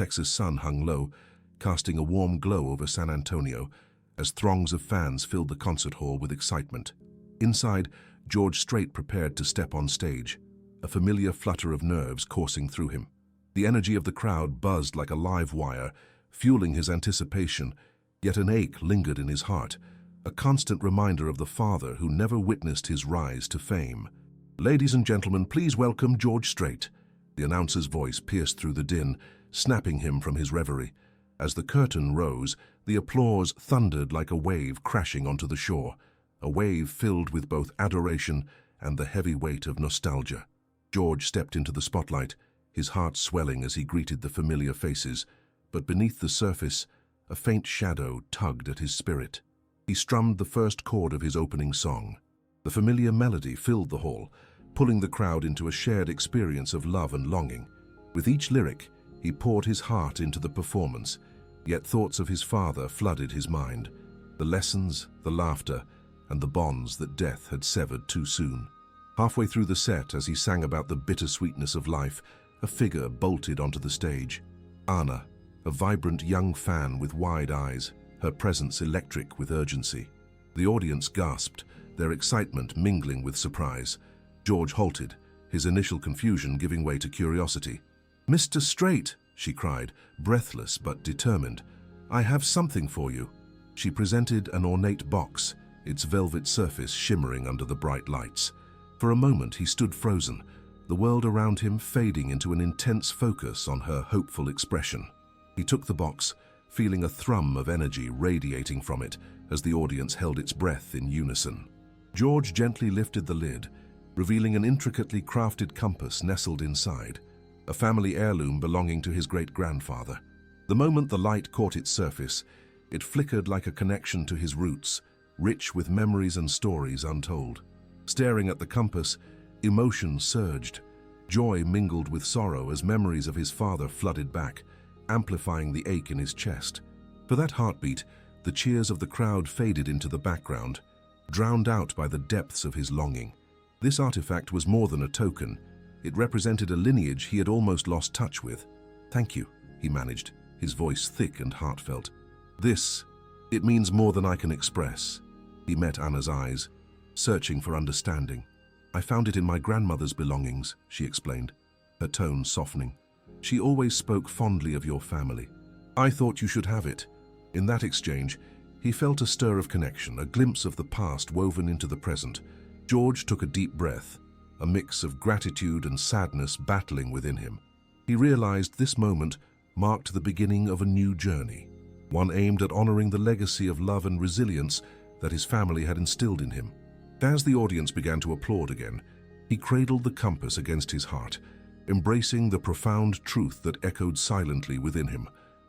Texas sun hung low, casting a warm glow over San Antonio as throngs of fans filled the concert hall with excitement. Inside, George Strait prepared to step on stage, a familiar flutter of nerves coursing through him. The energy of the crowd buzzed like a live wire, fueling his anticipation, yet an ache lingered in his heart, a constant reminder of the father who never witnessed his rise to fame. "Ladies and gentlemen, please welcome George Strait." The announcer's voice pierced through the din, snapping him from his reverie. As the curtain rose, the applause thundered like a wave crashing onto the shore, a wave filled with both adoration and the heavy weight of nostalgia. George stepped into the spotlight, his heart swelling as he greeted the familiar faces, but beneath the surface, a faint shadow tugged at his spirit. He strummed the first chord of his opening song. The familiar melody filled the hall, pulling the crowd into a shared experience of love and longing. With each lyric, he poured his heart into the performance, yet thoughts of his father flooded his mind, the lessons, the laughter, and the bonds that death had severed too soon. Halfway through the set, as he sang about the bittersweetness of life, a figure bolted onto the stage. Anna, a vibrant young fan with wide eyes, her presence electric with urgency. The audience gasped, their excitement mingling with surprise. George halted, his initial confusion giving way to curiosity. "Mr. Strait," she cried, breathless but determined, "I have something for you." She presented an ornate box, its velvet surface shimmering under the bright lights. For a moment he stood frozen, the world around him fading into an intense focus on her hopeful expression. He took the box, feeling a thrum of energy radiating from it as the audience held its breath in unison. George gently lifted the lid, revealing an intricately crafted compass nestled inside, a family heirloom belonging to his great-grandfather. The moment the light caught its surface, it flickered like a connection to his roots, rich with memories and stories untold. Staring at the compass, emotion surged. Joy mingled with sorrow as memories of his father flooded back, amplifying the ache in his chest. For that heartbeat, the cheers of the crowd faded into the background, drowned out by the depths of his longing. This artifact was more than a token. It represented a lineage he had almost lost touch with. "Thank you," he managed, his voice thick and heartfelt. It means more than I can express." He met Anna's eyes, searching for understanding. "I found it in my grandmother's belongings," she explained, her tone softening. "She always spoke fondly of your family. I thought you should have it." In that exchange, he felt a stir of connection, a glimpse of the past woven into the present. George took a deep breath, a mix of gratitude and sadness battling within him. He realized this moment marked the beginning of a new journey, one aimed at honoring the legacy of love and resilience that his family had instilled in him. As the audience began to applaud again, he cradled the compass against his heart, embracing the profound truth that echoed silently within him.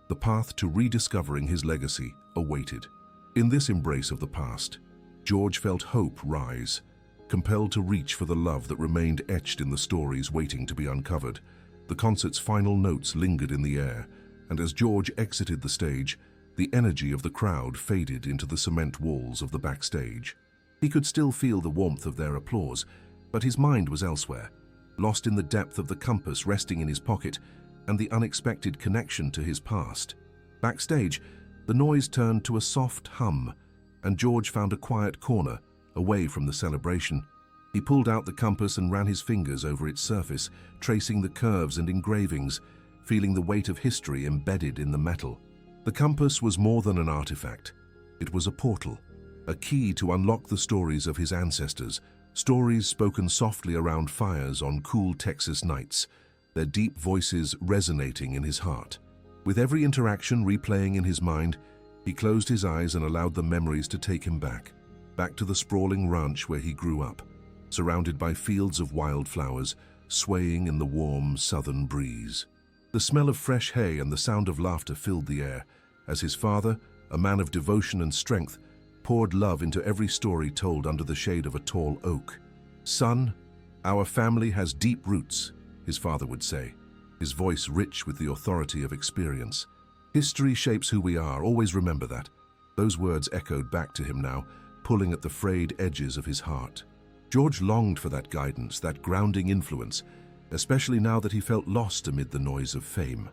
The path to rediscovering his legacy awaited. In this embrace of the past, George felt hope rise, compelled to reach for the love that remained etched in the stories waiting to be uncovered. The concert's final notes lingered in the air, and as George exited the stage, the energy of the crowd faded into the cement walls of the backstage. He could still feel the warmth of their applause, but his mind was elsewhere, lost in the depth of the compass resting in his pocket and the unexpected connection to his past. Backstage, the noise turned to a soft hum, and George found a quiet corner, away from the celebration. He pulled out the compass and ran his fingers over its surface, tracing the curves and engravings, feeling the weight of history embedded in the metal. The compass was more than an artifact. It was a portal, a key to unlock the stories of his ancestors, stories spoken softly around fires on cool Texas nights, their deep voices resonating in his heart. With every interaction replaying in his mind, he closed his eyes and allowed the memories to take him back to the sprawling ranch where he grew up, surrounded by fields of wildflowers, swaying in the warm southern breeze. The smell of fresh hay and the sound of laughter filled the air, as his father, a man of devotion and strength, poured love into every story told under the shade of a tall oak. "Son, our family has deep roots," his father would say, his voice rich with the authority of experience. "History shapes who we are, always remember that." Those words echoed back to him now, pulling at the frayed edges of his heart. George longed for that guidance, that grounding influence, especially now that he felt lost amid the noise of fame.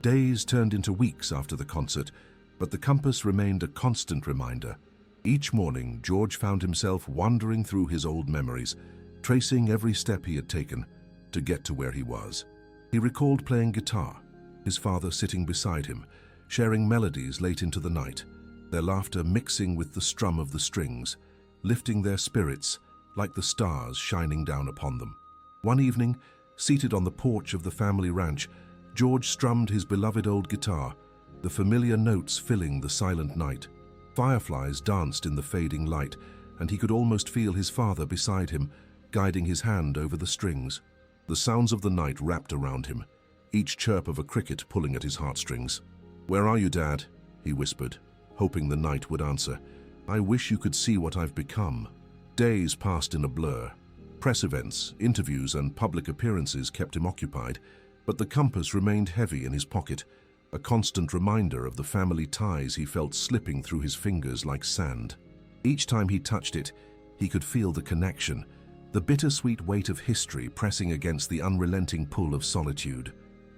Days turned into weeks after the concert, but the compass remained a constant reminder. Each morning, George found himself wandering through his old memories, tracing every step he had taken to get to where he was. He recalled playing guitar, his father sitting beside him, sharing melodies late into the night, their laughter mixing with the strum of the strings, lifting their spirits like the stars shining down upon them. One evening, seated on the porch of the family ranch, George strummed his beloved old guitar, the familiar notes filling the silent night. Fireflies danced in the fading light, and he could almost feel his father beside him, guiding his hand over the strings. The sounds of the night wrapped around him, each chirp of a cricket pulling at his heartstrings. "Where are you, Dad?" he whispered, hoping the night would answer. "I wish you could see what I've become." Days passed in a blur. Press events, interviews, and public appearances kept him occupied, but the compass remained heavy in his pocket, a constant reminder of the family ties he felt slipping through his fingers like sand. Each time he touched it, he could feel the connection, the bittersweet weight of history pressing against the unrelenting pull of solitude.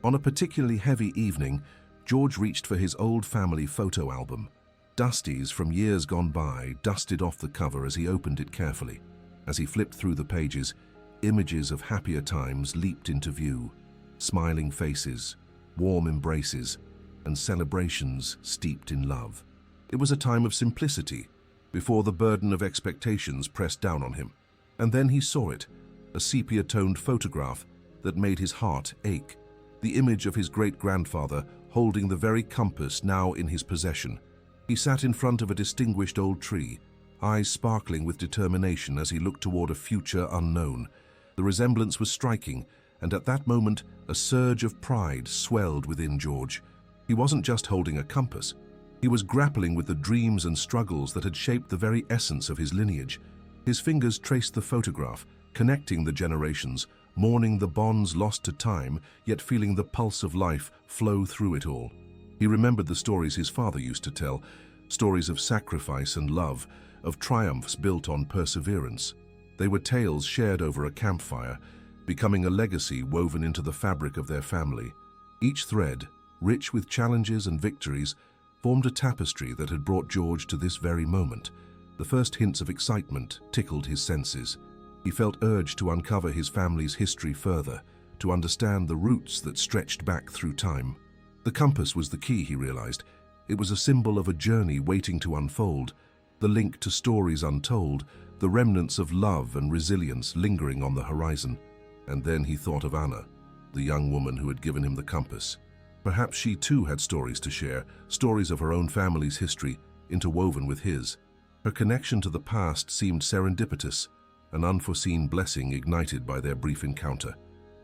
On a particularly heavy evening, George reached for his old family photo album. Dusties from years gone by dusted off the cover as he opened it carefully. As he flipped through the pages, images of happier times leaped into view. Smiling faces, warm embraces, and celebrations steeped in love. It was a time of simplicity, before the burden of expectations pressed down on him. And then he saw it, a sepia-toned photograph that made his heart ache. The image of his great-grandfather holding the very compass now in his possession. He sat in front of a distinguished old tree, eyes sparkling with determination as he looked toward a future unknown. The resemblance was striking, and at that moment, a surge of pride swelled within George. He wasn't just holding a compass. He was grappling with the dreams and struggles that had shaped the very essence of his lineage. His fingers traced the photograph, connecting the generations, mourning the bonds lost to time, yet feeling the pulse of life flow through it all. He remembered the stories his father used to tell, stories of sacrifice and love, of triumphs built on perseverance. They were tales shared over a campfire, becoming a legacy woven into the fabric of their family. Each thread, rich with challenges and victories, formed a tapestry that had brought George to this very moment. The first hints of excitement tickled his senses. He felt urged to uncover his family's history further, to understand the roots that stretched back through time. The compass was the key, he realized. It was a symbol of a journey waiting to unfold, the link to stories untold, the remnants of love and resilience lingering on the horizon. And then he thought of Anna, the young woman who had given him the compass. Perhaps she too had stories to share, stories of her own family's history, interwoven with his. Her connection to the past seemed serendipitous, an unforeseen blessing ignited by their brief encounter.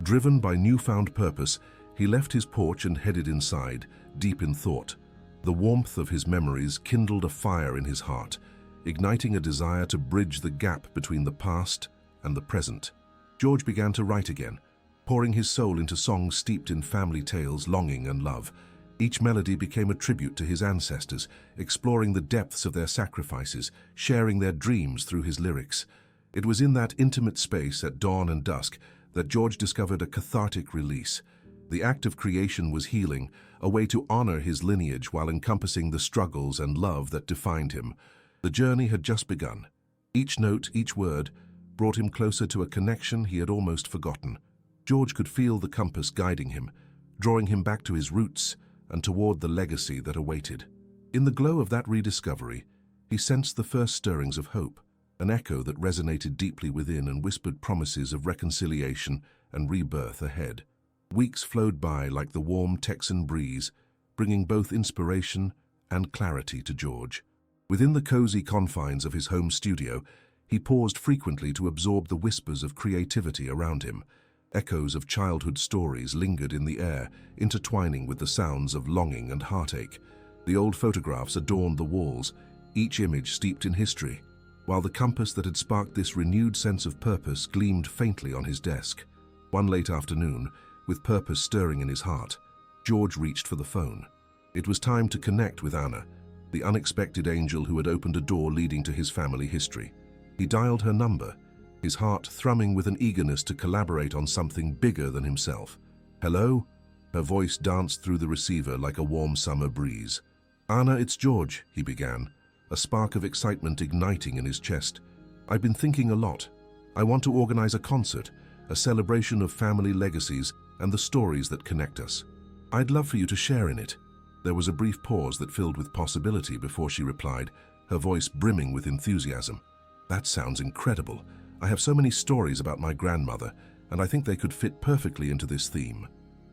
Driven by newfound purpose, he left his porch and headed inside, deep in thought. The warmth of his memories kindled a fire in his heart, igniting a desire to bridge the gap between the past and the present. George began to write again, pouring his soul into songs steeped in family tales, longing, and love. Each melody became a tribute to his ancestors, exploring the depths of their sacrifices, sharing their dreams through his lyrics. It was in that intimate space at dawn and dusk that George discovered a cathartic release. The act of creation was healing, a way to honor his lineage while encompassing the struggles and love that defined him. The journey had just begun. Each note, each word, brought him closer to a connection he had almost forgotten. George could feel the compass guiding him, drawing him back to his roots and toward the legacy that awaited. In the glow of that rediscovery, he sensed the first stirrings of hope, an echo that resonated deeply within and whispered promises of reconciliation and rebirth ahead. Weeks flowed by like the warm Texan breeze, bringing both inspiration and clarity to George. Within the cozy confines of his home studio, he paused frequently to absorb the whispers of creativity around him. Echoes of childhood stories lingered in the air, intertwining with the sounds of longing and heartache. The old photographs adorned the walls, each image steeped in history, while the compass that had sparked this renewed sense of purpose gleamed faintly on his desk. One late afternoon, with purpose stirring in his heart, George reached for the phone. It was time to connect with Anna, the unexpected angel who had opened a door leading to his family history. He dialed her number, his heart thrumming with an eagerness to collaborate on something bigger than himself. "Hello?" Her voice danced through the receiver like a warm summer breeze. "Anna, it's George," he began, a spark of excitement igniting in his chest. "I've been thinking a lot. I want to organize a concert, a celebration of family legacies and the stories that connect us. I'd love for you to share in it." There was a brief pause that filled with possibility before she replied, her voice brimming with enthusiasm. "That sounds incredible. I have so many stories about my grandmother, and I think they could fit perfectly into this theme."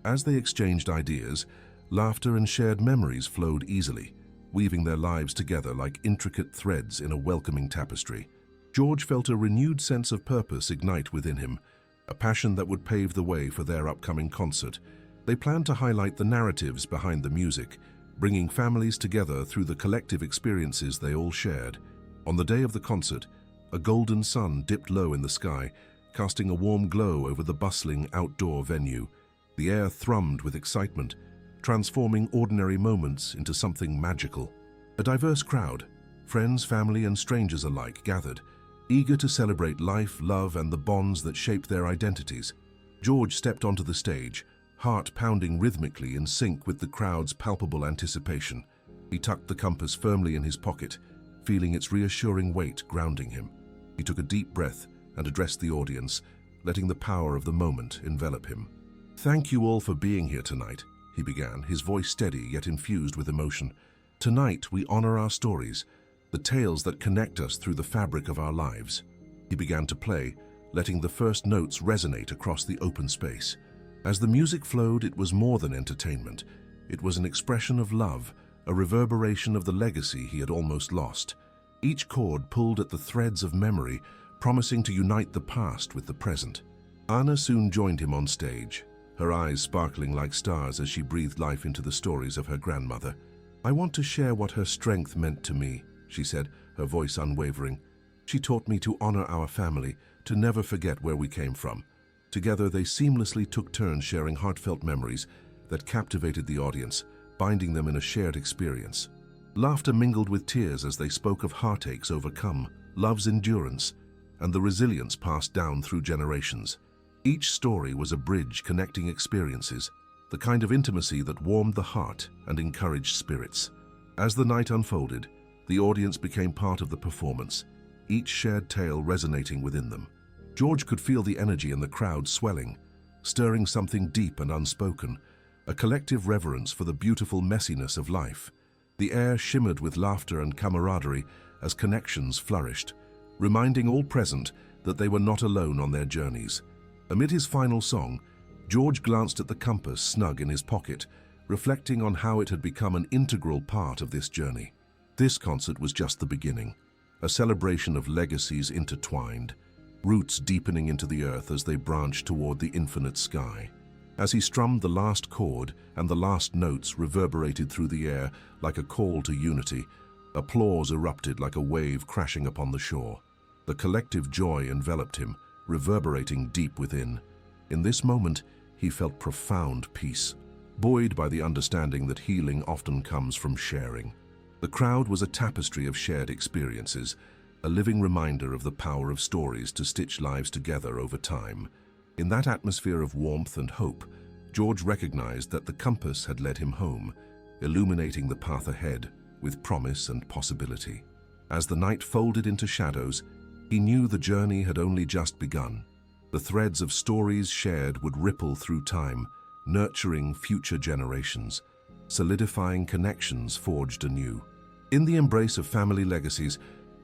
As they exchanged ideas, laughter and shared memories flowed easily, weaving their lives together like intricate threads in a welcoming tapestry. George felt a renewed sense of purpose ignite within him, a passion that would pave the way for their upcoming concert. They planned to highlight the narratives behind the music, bringing families together through the collective experiences they all shared. On the day of the concert, a golden sun dipped low in the sky, casting a warm glow over the bustling outdoor venue. The air thrummed with excitement, transforming ordinary moments into something magical. A diverse crowd, friends, family, and strangers alike, gathered, eager to celebrate life, love, and the bonds that shape their identities. George stepped onto the stage, heart pounding rhythmically in sync with the crowd's palpable anticipation. He tucked the compass firmly in his pocket, feeling its reassuring weight grounding him. He took a deep breath and addressed the audience, letting the power of the moment envelop him. "Thank you all for being here tonight," he began, his voice steady yet infused with emotion. "Tonight we honor our stories, the tales that connect us through the fabric of our lives." He began to play, letting the first notes resonate across the open space. As the music flowed, it was more than entertainment. It was an expression of love, a reverberation of the legacy he had almost lost. Each chord pulled at the threads of memory, promising to unite the past with the present. Anna soon joined him on stage, her eyes sparkling like stars as she breathed life into the stories of her grandmother. "I want to share what her strength meant to me," she said, her voice unwavering. "She taught me to honor our family, to never forget where we came from." Together, they seamlessly took turns sharing heartfelt memories that captivated the audience, binding them in a shared experience. Laughter mingled with tears as they spoke of heartaches overcome, love's endurance, and the resilience passed down through generations. Each story was a bridge connecting experiences, the kind of intimacy that warmed the heart and encouraged spirits. As the night unfolded, the audience became part of the performance, each shared tale resonating within them. George could feel the energy in the crowd swelling, stirring something deep and unspoken, a collective reverence for the beautiful messiness of life. The air shimmered with laughter and camaraderie as connections flourished, reminding all present that they were not alone on their journeys. Amid his final song, George glanced at the compass snug in his pocket, reflecting on how it had become an integral part of this journey. This concert was just the beginning, a celebration of legacies intertwined, roots deepening into the earth as they branched toward the infinite sky. As he strummed the last chord and the last notes reverberated through the air like a call to unity, applause erupted like a wave crashing upon the shore. The collective joy enveloped him, reverberating deep within. In this moment, he felt profound peace, buoyed by the understanding that healing often comes from sharing. The crowd was a tapestry of shared experiences, a living reminder of the power of stories to stitch lives together over time. In that atmosphere of warmth and hope, George recognized that the compass had led him home, illuminating the path ahead with promise and possibility. As the night folded into shadows, he knew the journey had only just begun. The threads of stories shared would ripple through time, nurturing future generations, solidifying connections forged anew. In the embrace of family legacies,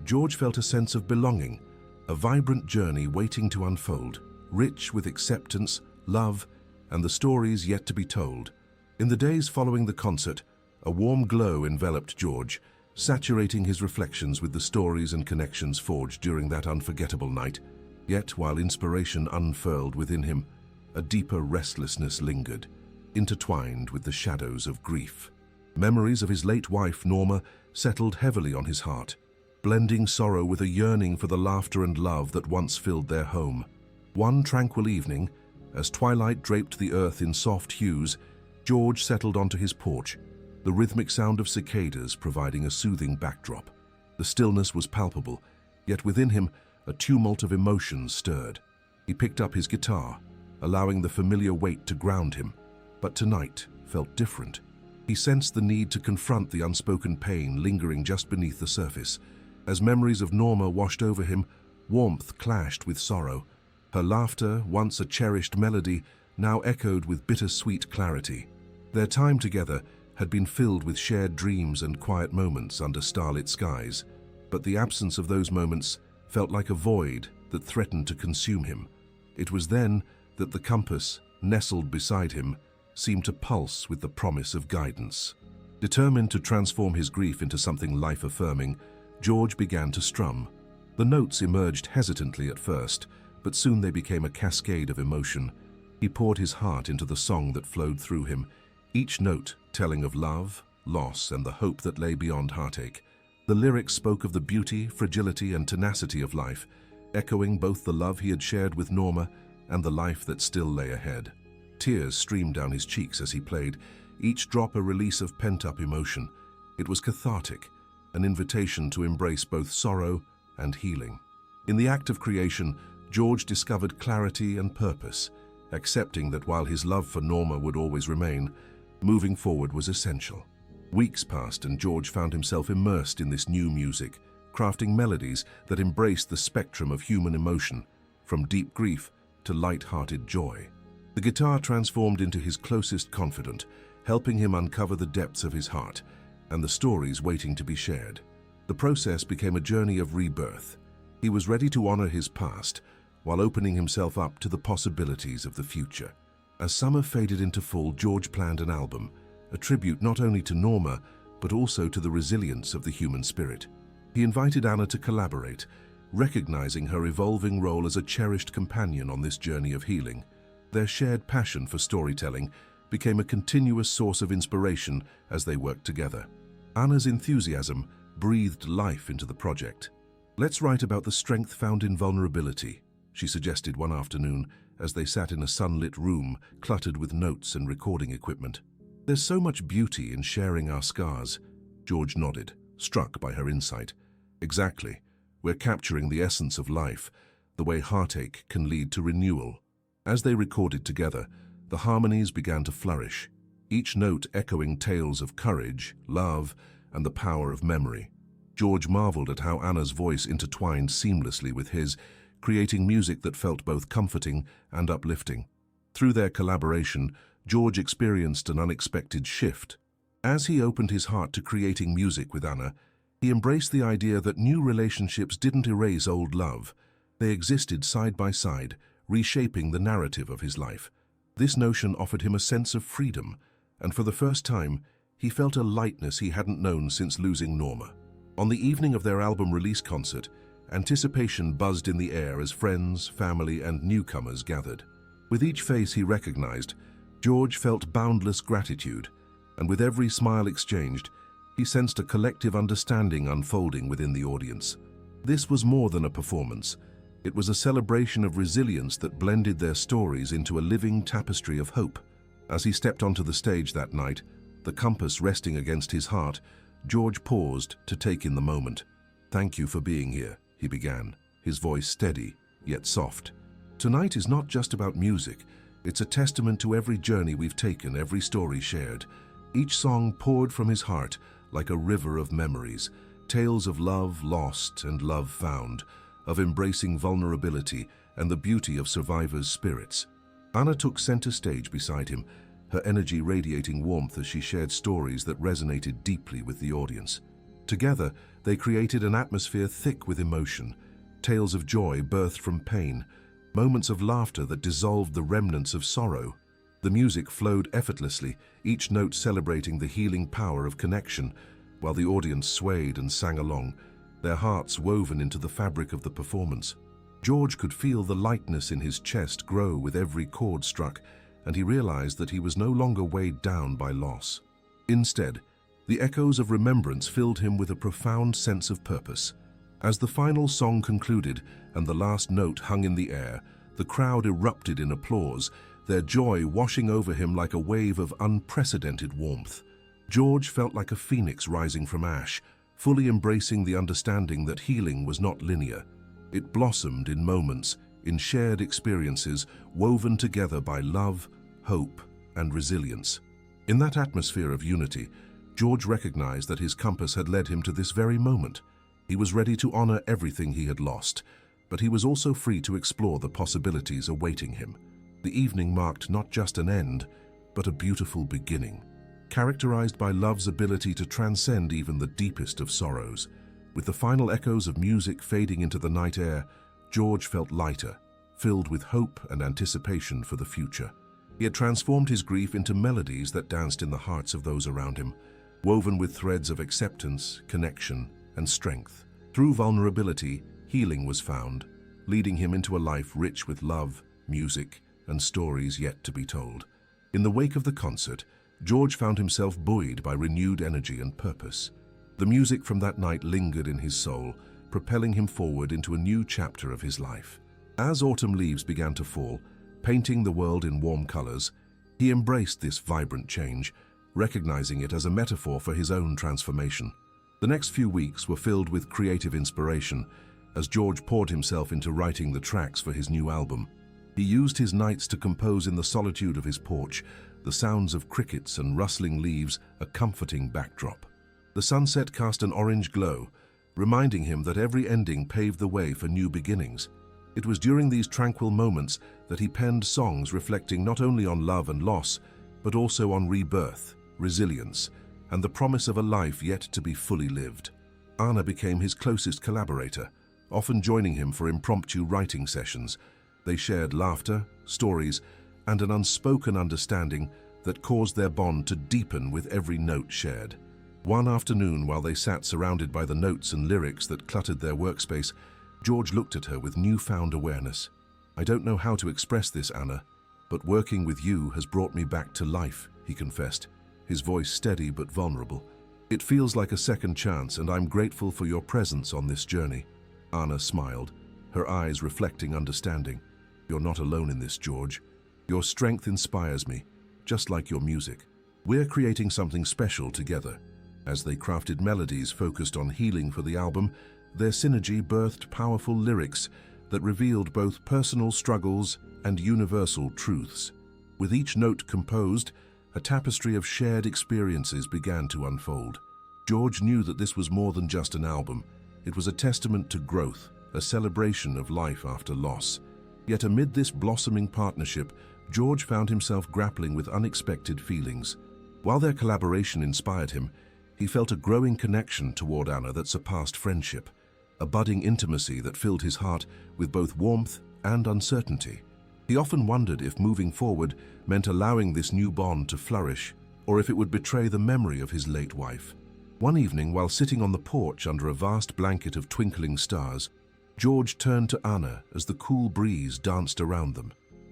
George felt a sense of belonging, a vibrant journey waiting to unfold, rich with acceptance, love, and the stories yet to be told. In the days following the concert, a warm glow enveloped George, saturating his reflections with the stories and connections forged during that unforgettable night. Yet, while inspiration unfurled within him, a deeper restlessness lingered, intertwined with the shadows of grief. Memories of his late wife, Norma, settled heavily on his heart, blending sorrow with a yearning for the laughter and love that once filled their home. One tranquil evening, as twilight draped the earth in soft hues, George settled onto his porch, the rhythmic sound of cicadas providing a soothing backdrop. The stillness was palpable, yet within him a tumult of emotions stirred. He picked up his guitar, allowing the familiar weight to ground him. but tonight felt different. He sensed the need to confront the unspoken pain lingering just beneath the surface. As memories of Norma washed over him, warmth clashed with sorrow. Her laughter, once a cherished melody, now echoed with bittersweet clarity. Their time together had been filled with shared dreams and quiet moments under starlit skies, but the absence of those moments felt like a void that threatened to consume him. It was then that the compass, nestled beside him, seemed to pulse with the promise of guidance. Determined to transform his grief into something life-affirming, George began to strum. The notes emerged hesitantly at first, but soon they became a cascade of emotion. He poured his heart into the song that flowed through him, each note telling of love, loss, and the hope that lay beyond heartache. The lyrics spoke of the beauty, fragility, and tenacity of life, echoing both the love he had shared with Norma and the life that still lay ahead. Tears streamed down his cheeks as he played, each drop a release of pent-up emotion. It was cathartic, an invitation to embrace both sorrow and healing. In the act of creation, George discovered clarity and purpose, accepting that while his love for Norma would always remain, moving forward was essential. Weeks passed and George found himself immersed in this new music, crafting melodies that embraced the spectrum of human emotion, from deep grief to light-hearted joy. The guitar transformed into his closest confidant, helping him uncover the depths of his heart and the stories waiting to be shared. The process became a journey of rebirth. He was ready to honor his past while opening himself up to the possibilities of the future. As summer faded into fall, George planned an album, a tribute not only to Norma, but also to the resilience of the human spirit. He invited Anna to collaborate, recognizing her evolving role as a cherished companion on this journey of healing. Their shared passion for storytelling became a continuous source of inspiration as they worked together. Anna's enthusiasm breathed life into the project. "Let's write about the strength found in vulnerability," she suggested one afternoon as they sat in a sunlit room cluttered with notes and recording equipment. "There's so much beauty in sharing our scars." George nodded, struck by her insight. "Exactly. We're capturing the essence of life, the way heartache can lead to renewal." As they recorded together, the harmonies began to flourish, each note echoing tales of courage, love, and the power of memory. George marveled at how Anna's voice intertwined seamlessly with his, creating music that felt both comforting and uplifting. Through their collaboration, George experienced an unexpected shift. As he opened his heart to creating music with Anna, he embraced the idea that new relationships didn't erase old love. They existed side by side, reshaping the narrative of his life. This notion offered him a sense of freedom, and for the first time, he felt a lightness he hadn't known since losing Norma. On the evening of their album release concert, anticipation buzzed in the air as friends, family, and newcomers gathered. With each face he recognized, George felt boundless gratitude, and with every smile exchanged, he sensed a collective understanding unfolding within the audience. This was more than a performance. It was a celebration of resilience that blended their stories into a living tapestry of hope. As he stepped onto the stage that night, the compass resting against his heart, George paused to take in the moment. "Thank you for being here," he began, his voice steady, yet soft. "Tonight is not just about music. It's a testament to every journey we've taken, every story shared. Each song poured from his heart like a river of memories, tales of love lost and love found, of embracing vulnerability and the beauty of survivors' spirits." Anna took center stage beside him, her energy radiating warmth as she shared stories that resonated deeply with the audience. Together, they created an atmosphere thick with emotion, tales of joy birthed from pain, moments of laughter that dissolved the remnants of sorrow. The music flowed effortlessly, each note celebrating the healing power of connection, while the audience swayed and sang along, their hearts woven into the fabric of the performance. George could feel the lightness in his chest grow with every chord struck, and he realized that he was no longer weighed down by loss. Instead, the echoes of remembrance filled him with a profound sense of purpose. As the final song concluded and the last note hung in the air, the crowd erupted in applause, their joy washing over him like a wave of unprecedented warmth. George felt like a phoenix rising from ash, fully embracing the understanding that healing was not linear. It blossomed in moments, in shared experiences, woven together by love, hope, and resilience. In that atmosphere of unity, George recognized that his compass had led him to this very moment. He was ready to honor everything he had lost, but he was also free to explore the possibilities awaiting him. The evening marked not just an end, but a beautiful beginning, characterized by love's ability to transcend even the deepest of sorrows. With the final echoes of music fading into the night air, George felt lighter, filled with hope and anticipation for the future. He had transformed his grief into melodies that danced in the hearts of those around him, woven with threads of acceptance, connection, and strength. Through vulnerability, healing was found, leading him into a life rich with love, music, and stories yet to be told. In the wake of the concert, George found himself buoyed by renewed energy and purpose. The music from that night lingered in his soul, propelling him forward into a new chapter of his life. As autumn leaves began to fall, painting the world in warm colors, he embraced this vibrant change, recognizing it as a metaphor for his own transformation. The next few weeks were filled with creative inspiration as George poured himself into writing the tracks for his new album. He used his nights to compose in the solitude of his porch, the sounds of crickets and rustling leaves a comforting backdrop. The sunset cast an orange glow, reminding him that every ending paved the way for new beginnings. It was during these tranquil moments that he penned songs reflecting not only on love and loss, but also on rebirth, resilience, and the promise of a life yet to be fully lived. Anna became his closest collaborator, often joining him for impromptu writing sessions. They shared laughter, stories, and an unspoken understanding that caused their bond to deepen with every note shared. One afternoon, while they sat surrounded by the notes and lyrics that cluttered their workspace, George looked at her with newfound awareness. "I don't know how to express this, Anna, but working with you has brought me back to life," he confessed, his voice steady but vulnerable. "It feels like a second chance, and I'm grateful for your presence on this journey." Anna smiled, her eyes reflecting understanding. "You're not alone in this, George. Your strength inspires me, just like your music. We're creating something special together." As they crafted melodies focused on healing for the album, their synergy birthed powerful lyrics that revealed both personal struggles and universal truths. With each note composed, a tapestry of shared experiences began to unfold. George knew that this was more than just an album. It was a testament to growth, a celebration of life after loss. Yet amid this blossoming partnership, George found himself grappling with unexpected feelings. While their collaboration inspired him, he felt a growing connection toward Anna that surpassed friendship, a budding intimacy that filled his heart with both warmth and uncertainty. He often wondered if moving forward meant allowing this new bond to flourish, or if it would betray the memory of his late wife. One evening, while sitting on the porch under a vast blanket of twinkling stars, George turned to Anna as the cool breeze danced around them.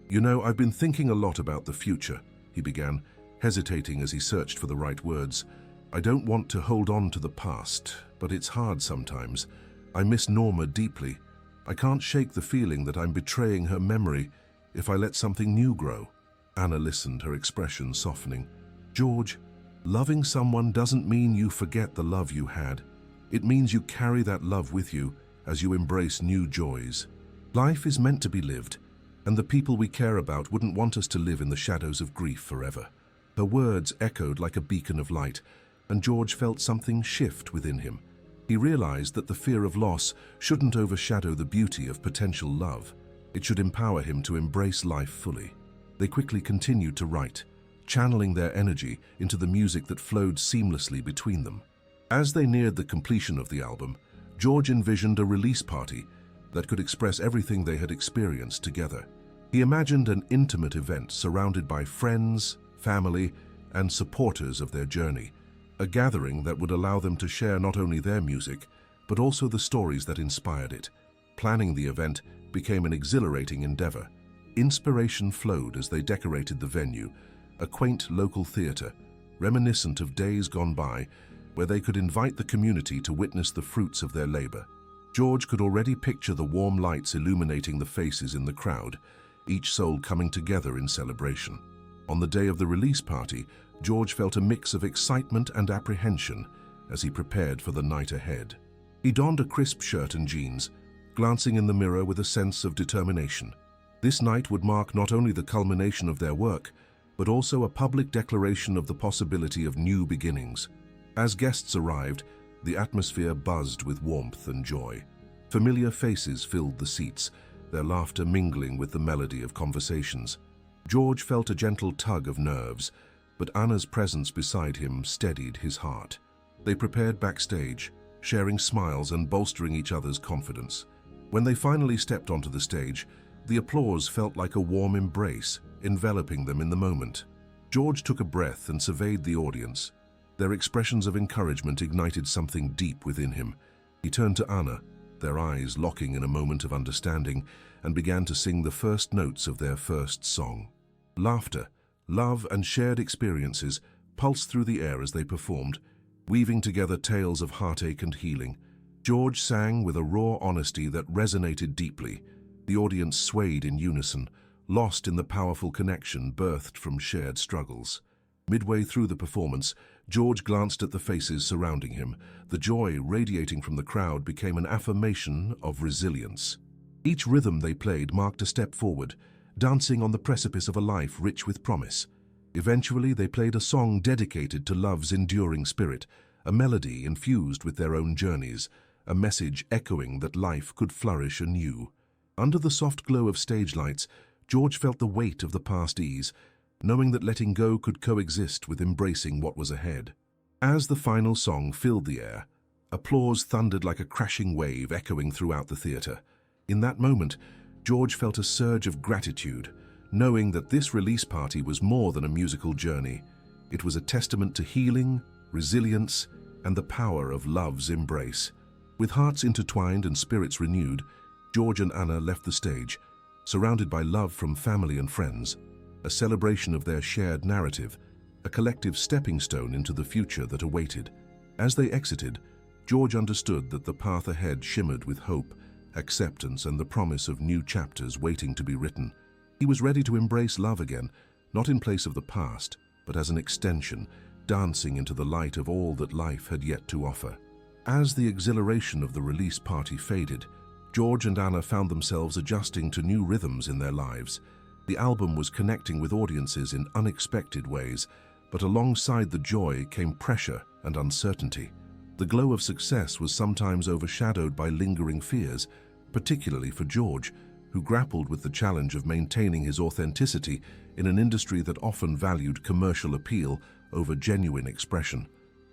"You know, I've been thinking a lot about the future," he began, hesitating as he searched for the right words. "I don't want to hold on to the past, but it's hard sometimes. I miss Norma deeply. I can't shake the feeling that I'm betraying her memory if I let something new grow." Anna listened, her expression softening. "George, loving someone doesn't mean you forget the love you had. It means you carry that love with you as you embrace new joys. Life is meant to be lived, and the people we care about wouldn't want us to live in the shadows of grief forever." Her words echoed like a beacon of light, and George felt something shift within him. He realized that the fear of loss shouldn't overshadow the beauty of potential love. It should empower him to embrace life fully. They quickly continued to write, channeling their energy into the music that flowed seamlessly between them. As they neared the completion of the album, George envisioned a release party that could express everything they had experienced together. He imagined an intimate event surrounded by friends, family, and supporters of their journey, a gathering that would allow them to share not only their music, but also the stories that inspired it. Planning the event became an exhilarating endeavor. Inspiration flowed as they decorated the venue, a quaint local theater, reminiscent of days gone by, where they could invite the community to witness the fruits of their labor. George could already picture the warm lights illuminating the faces in the crowd, each soul coming together in celebration. On the day of the release party, George felt a mix of excitement and apprehension as he prepared for the night ahead. He donned a crisp shirt and jeans, glancing in the mirror with a sense of determination. This night would mark not only the culmination of their work, but also a public declaration of the possibility of new beginnings. As guests arrived, the atmosphere buzzed with warmth and joy. Familiar faces filled the seats, their laughter mingling with the melody of conversations. George felt a gentle tug of nerves, but Anna's presence beside him steadied his heart. They prepared backstage, sharing smiles and bolstering each other's confidence. When they finally stepped onto the stage, the applause felt like a warm embrace, enveloping them in the moment. George took a breath and surveyed the audience. Their expressions of encouragement ignited something deep within him. He turned to Anna, their eyes locking in a moment of understanding, and began to sing the first notes of their first song. Laughter, love, and shared experiences pulsed through the air as they performed, weaving together tales of heartache and healing. George sang with a raw honesty that resonated deeply. The audience swayed in unison, lost in the powerful connection birthed from shared struggles. Midway through the performance, George glanced at the faces surrounding him. The joy radiating from the crowd became an affirmation of resilience. Each rhythm they played marked a step forward, dancing on the precipice of a life rich with promise. Eventually, they played a song dedicated to love's enduring spirit, a melody infused with their own journeys, a message echoing that life could flourish anew. Under the soft glow of stage lights, George felt the weight of the past ease, knowing that letting go could coexist with embracing what was ahead. As the final song filled the air, applause thundered like a crashing wave echoing throughout the theater. In that moment, George felt a surge of gratitude, knowing that this release party was more than a musical journey. It was a testament to healing, resilience, and the power of love's embrace. With hearts intertwined and spirits renewed, George and Anna left the stage, surrounded by love from family and friends, a celebration of their shared narrative, a collective stepping stone into the future that awaited. As they exited, George understood that the path ahead shimmered with hope, acceptance, and the promise of new chapters waiting to be written. He was ready to embrace love again, not in place of the past, but as an extension, dancing into the light of all that life had yet to offer. As the exhilaration of the release party faded, George and Anna found themselves adjusting to new rhythms in their lives. The album was connecting with audiences in unexpected ways, but alongside the joy came pressure and uncertainty. The glow of success was sometimes overshadowed by lingering fears, particularly for George, who grappled with the challenge of maintaining his authenticity in an industry that often valued commercial appeal over genuine expression.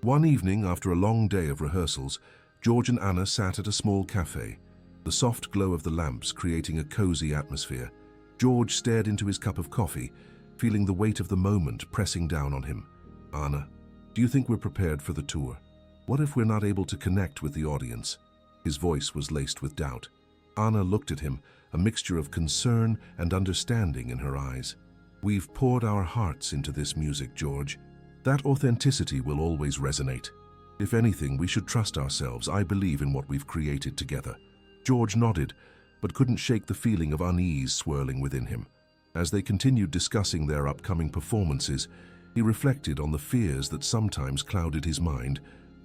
One evening, after a long day of rehearsals, George and Anna sat at a small cafe, the soft glow of the lamps creating a cozy atmosphere. George stared into his cup of coffee, feeling the weight of the moment pressing down on him. "Anna, do you think we're prepared for the tour? What if we're not able to connect with the audience?" His voice was laced with doubt. Anna looked at him, a mixture of concern and understanding in her eyes. "We've poured our hearts into this music, George. That authenticity will always resonate. If anything, we should trust ourselves. I believe in what we've created together." George nodded, but couldn't shake the feeling of unease swirling within him. As they continued discussing their upcoming performances, he reflected on the fears that sometimes clouded his mind.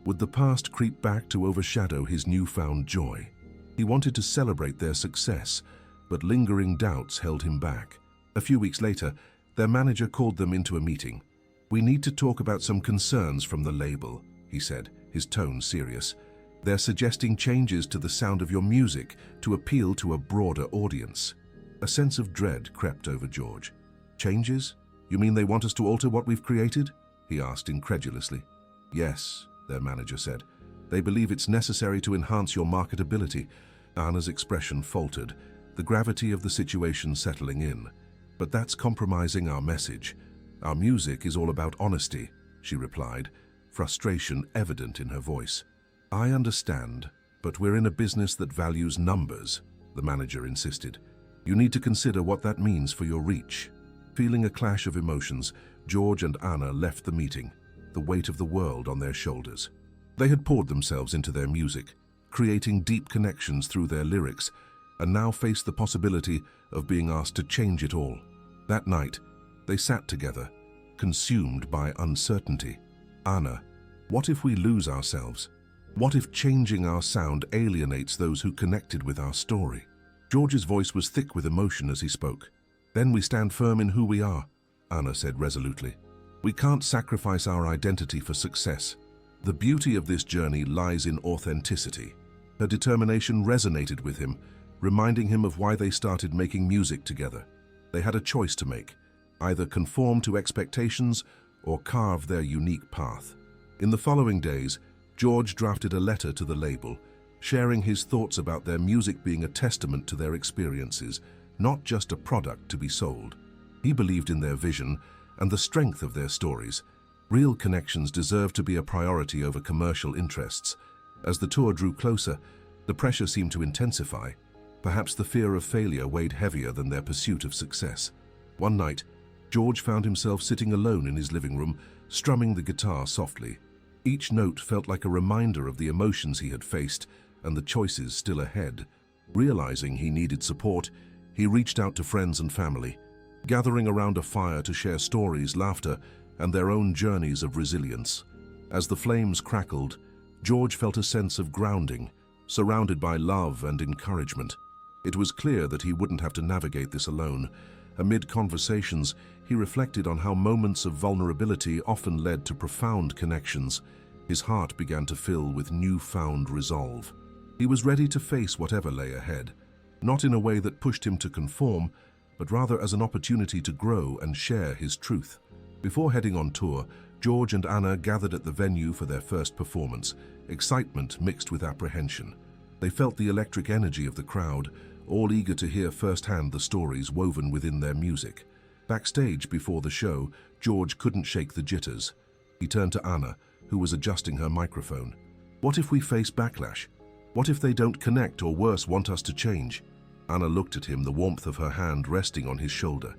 Would the past creep back to overshadow his newfound joy? He wanted to celebrate their success, but lingering doubts held him back. A few weeks later, their manager called them into a meeting. "We need to talk about some concerns from the label," he said, his tone serious. "They're suggesting changes to the sound of your music to appeal to a broader audience." A sense of dread crept over George. "Changes? You mean they want us to alter what we've created?" he asked incredulously. "Yes," their manager said. "They believe it's necessary to enhance your marketability." Anna's expression faltered, the gravity of the situation settling in. "But that's compromising our message. Our music is all about honesty," she replied, frustration evident in her voice. "I understand, but we're in a business that values numbers," the manager insisted. "You need to consider what that means for your reach." Feeling a clash of emotions, George and Anna left the meeting, the weight of the world on their shoulders. They had poured themselves into their music, creating deep connections through their lyrics, and now faced the possibility of being asked to change it all. That night, they sat together, consumed by uncertainty. "Anna, what if we lose ourselves? What if changing our sound alienates those who connected with our story?" George's voice was thick with emotion as he spoke. "Then we stand firm in who we are. Anna said resolutely. We can't sacrifice our identity for success. The beauty of this journey lies in authenticity. Her determination resonated with him, reminding him of why they started making music together. They had a choice to make, either conform to expectations or carve their unique path. In the following days, George drafted a letter to the label, sharing his thoughts about their music being a testament to their experiences, not just a product to be sold. He believed in their vision and the strength of their stories. Real connections deserve to be a priority over commercial interests. As the tour drew closer, the pressure seemed to intensify. Perhaps the fear of failure weighed heavier than their pursuit of success. One night, George found himself sitting alone in his living room, strumming the guitar softly. Each note felt like a reminder of the emotions he had faced and the choices still ahead. Realizing he needed support, he reached out to friends and family, gathering around a fire to share stories, laughter, and their own journeys of resilience. As the flames crackled, George felt a sense of grounding, surrounded by love and encouragement. It was clear that he wouldn't have to navigate this alone. Amid conversations, he reflected on how moments of vulnerability often led to profound connections. His heart began to fill with newfound resolve. He was ready to face whatever lay ahead, not in a way that pushed him to conform, but rather as an opportunity to grow and share his truth. Before heading on tour, George and Anna gathered at the venue for their first performance, excitement mixed with apprehension. They felt the electric energy of the crowd, all eager to hear firsthand the stories woven within their music. Backstage before the show, George couldn't shake the jitters. He turned to Anna, who was adjusting her microphone. What if we face backlash? What if they don't connect or worse, want us to change? Anna looked at him, the warmth of her hand resting on his shoulder.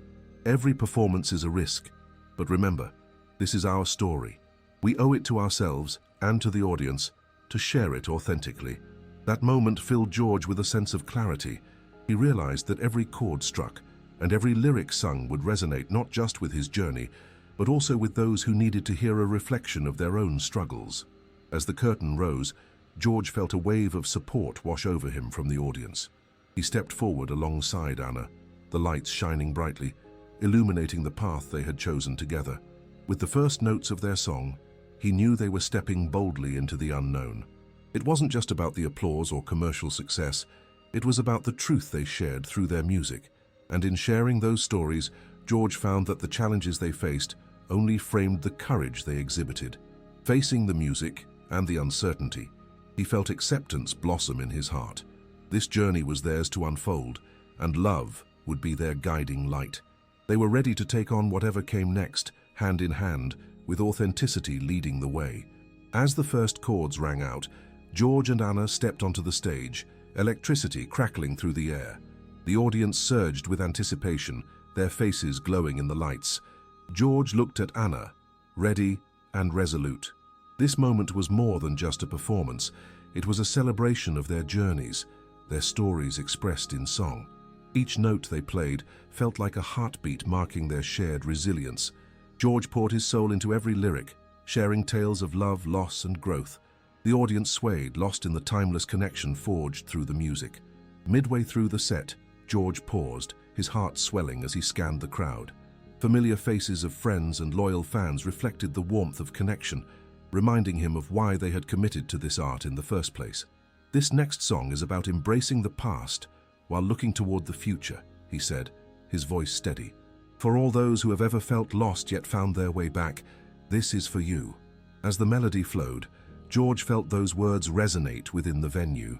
Every performance is a risk, but remember, this is our story. We owe it to ourselves and to the audience to share it authentically. That moment filled George with a sense of clarity. He realized that every chord struck and every lyric sung would resonate not just with his journey, but also with those who needed to hear a reflection of their own struggles. As the curtain rose, George felt a wave of support wash over him from the audience. He stepped forward alongside Anna, the lights shining brightly, illuminating the path they had chosen together. With the first notes of their song, he knew they were stepping boldly into the unknown. It wasn't just about the applause or commercial success, it was about the truth they shared through their music. And in sharing those stories, George found that the challenges they faced only framed the courage they exhibited. Facing the music and the uncertainty, he felt acceptance blossom in his heart. This journey was theirs to unfold, and love would be their guiding light. They were ready to take on whatever came next, hand in hand, with authenticity leading the way. As the first chords rang out, George and Anna stepped onto the stage, electricity crackling through the air. The audience surged with anticipation, their faces glowing in the lights. George looked at Anna, ready and resolute. This moment was more than just a performance. It was a celebration of their journeys, their stories expressed in song. Each note they played felt like a heartbeat marking their shared resilience. George poured his soul into every lyric, sharing tales of love, loss, and growth. The audience swayed, lost in the timeless connection forged through the music. Midway through the set, George paused, his heart swelling as he scanned the crowd. Familiar faces of friends and loyal fans reflected the warmth of connection, reminding him of why they had committed to this art in the first place. This next song is about embracing the past while looking toward the future, he said, his voice steady. For all those who have ever felt lost yet found their way back, this is for you. As the melody flowed, George felt those words resonate within the venue.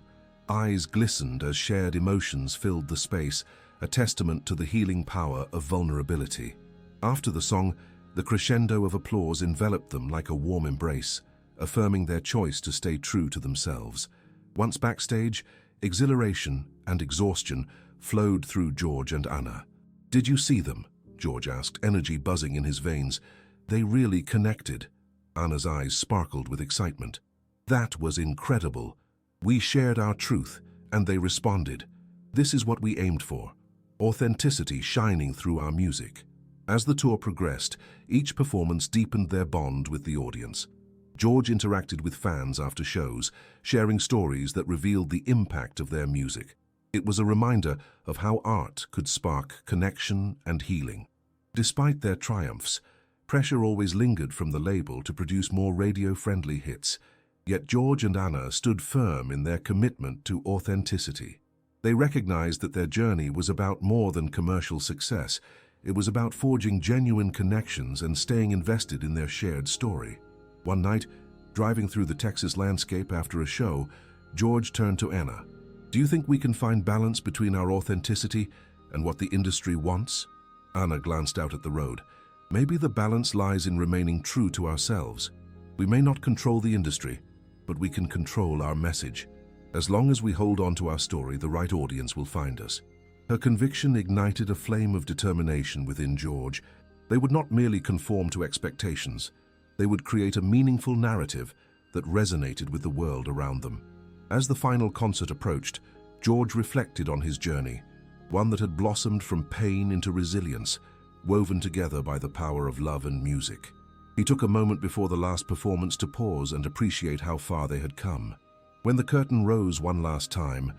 Eyes glistened as shared emotions filled the space, a testament to the healing power of vulnerability. After the song, the crescendo of applause enveloped them like a warm embrace, affirming their choice to stay true to themselves. Once backstage, exhilaration and exhaustion flowed through George and Anna. "Did you see them?" George asked, energy buzzing in his veins. "They really connected." Anna's eyes sparkled with excitement. "That was incredible. We shared our truth, and they responded. This is what we aimed for, authenticity shining through our music." As the tour progressed, each performance deepened their bond with the audience. George interacted with fans after shows, sharing stories that revealed the impact of their music. It was a reminder of how art could spark connection and healing. Despite their triumphs, pressure always lingered from the label to produce more radio-friendly hits, yet George and Anna stood firm in their commitment to authenticity. They recognized that their journey was about more than commercial success. It was about forging genuine connections and staying invested in their shared story. One night, driving through the Texas landscape after a show, George turned to Anna. "Do you think we can find balance between our authenticity and what the industry wants?" Anna glanced out at the road. "Maybe the balance lies in remaining true to ourselves. We may not control the industry, but we can control our message. As long as we hold on to our story, the right audience will find us." Her conviction ignited a flame of determination within George. They would not merely conform to expectations. They would create a meaningful narrative that resonated with the world around them. As the final concert approached, George reflected on his journey, one that had blossomed from pain into resilience, woven together by the power of love and music. He took a moment before the last performance to pause and appreciate how far they had come. When the curtain rose one last time,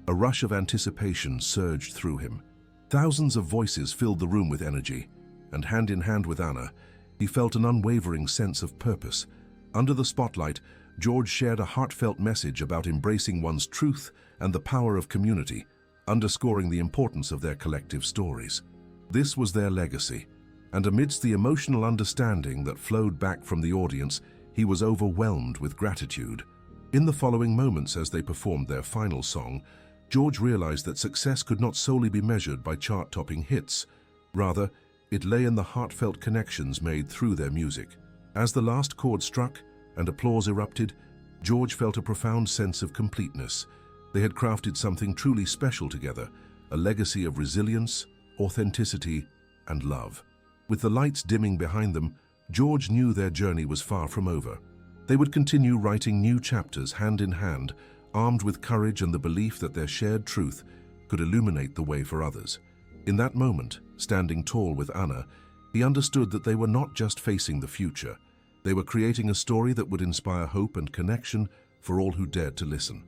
a rush of anticipation surged through him. Thousands of voices filled the room with energy, and hand in hand with Anna, he felt an unwavering sense of purpose. Under the spotlight, George shared a heartfelt message about embracing one's truth and the power of community, underscoring the importance of their collective stories. This was their legacy, and amidst the emotional understanding that flowed back from the audience, he was overwhelmed with gratitude. In the following moments as they performed their final song, George realized that success could not solely be measured by chart-topping hits. Rather, it lay in the heartfelt connections made through their music. As the last chord struck and applause erupted, George felt a profound sense of completeness. They had crafted something truly special together, a legacy of resilience, authenticity, and love. With the lights dimming behind them, George knew their journey was far from over. They would continue writing new chapters hand in hand, armed with courage and the belief that their shared truth could illuminate the way for others. In that moment, standing tall with Anna, he understood that they were not just facing the future. They were creating a story that would inspire hope and connection for all who dared to listen.